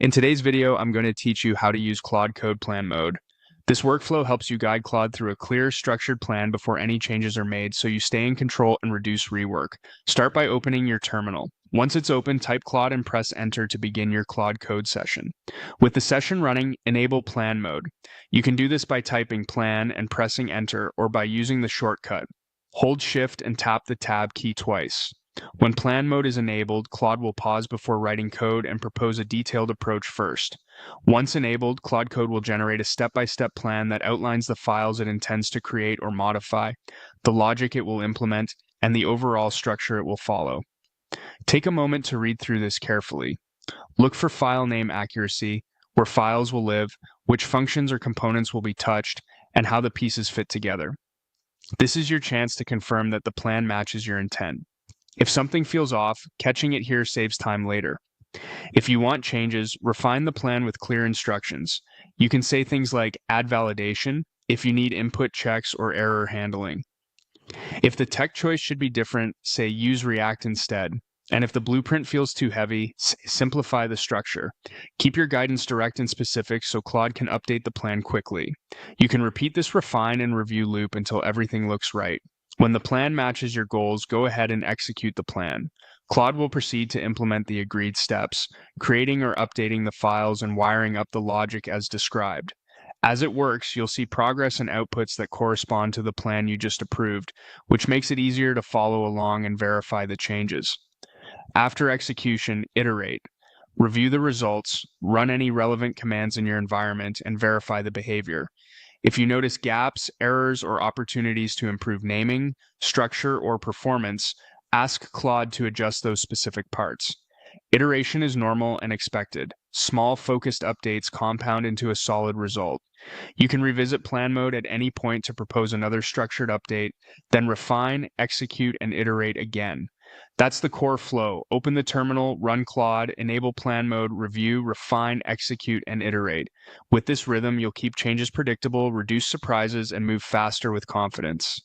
In today's video, I'm going to teach you how to use Claude Code Plan Mode. This workflow helps you guide Claude through a clear, structured plan before any changes are made so you stay in control and reduce rework. Start by opening your terminal. Once it's open, type Claude and press Enter to begin your Claude Code session. With the session running, enable Plan Mode. You can do this by typing Plan and pressing Enter, or by using the shortcut. Hold Shift and tap the Tab key twice. When plan mode is enabled, Claude will pause before writing code and propose a detailed approach first. Once enabled, Claude Code will generate a step-by-step plan that outlines the files it intends to create or modify, the logic it will implement, and the overall structure it will follow. Take a moment to read through this carefully. Look for file name accuracy, where files will live, which functions or components will be touched, and how the pieces fit together. This is your chance to confirm that the plan matches your intent. If something feels off, catching it here saves time later. If you want changes, refine the plan with clear instructions. You can say things like add validation if you need input checks or error handling. If the tech choice should be different, say use React instead. And if the blueprint feels too heavy, simplify the structure. Keep your guidance direct and specific so Claude can update the plan quickly. You can repeat this refine and review loop until everything looks right. When the plan matches your goals, go ahead and execute the plan. Claude will proceed to implement the agreed steps, creating or updating the files and wiring up the logic as described. As it works, you'll see progress and outputs that correspond to the plan you just approved, which makes it easier to follow along and verify the changes. After execution, iterate. Review the results, run any relevant commands in your environment, and verify the behavior. If you notice gaps, errors, or opportunities to improve naming, structure, or performance, ask Claude to adjust those specific parts. Iteration is normal and expected. Small, focused updates compound into a solid result. You can revisit plan mode at any point to propose another structured update, then refine, execute, and iterate again. That's the core flow. Open the terminal, run Claude, enable plan mode, review, refine, execute, and iterate. With this rhythm, you'll keep changes predictable, reduce surprises, and move faster with confidence.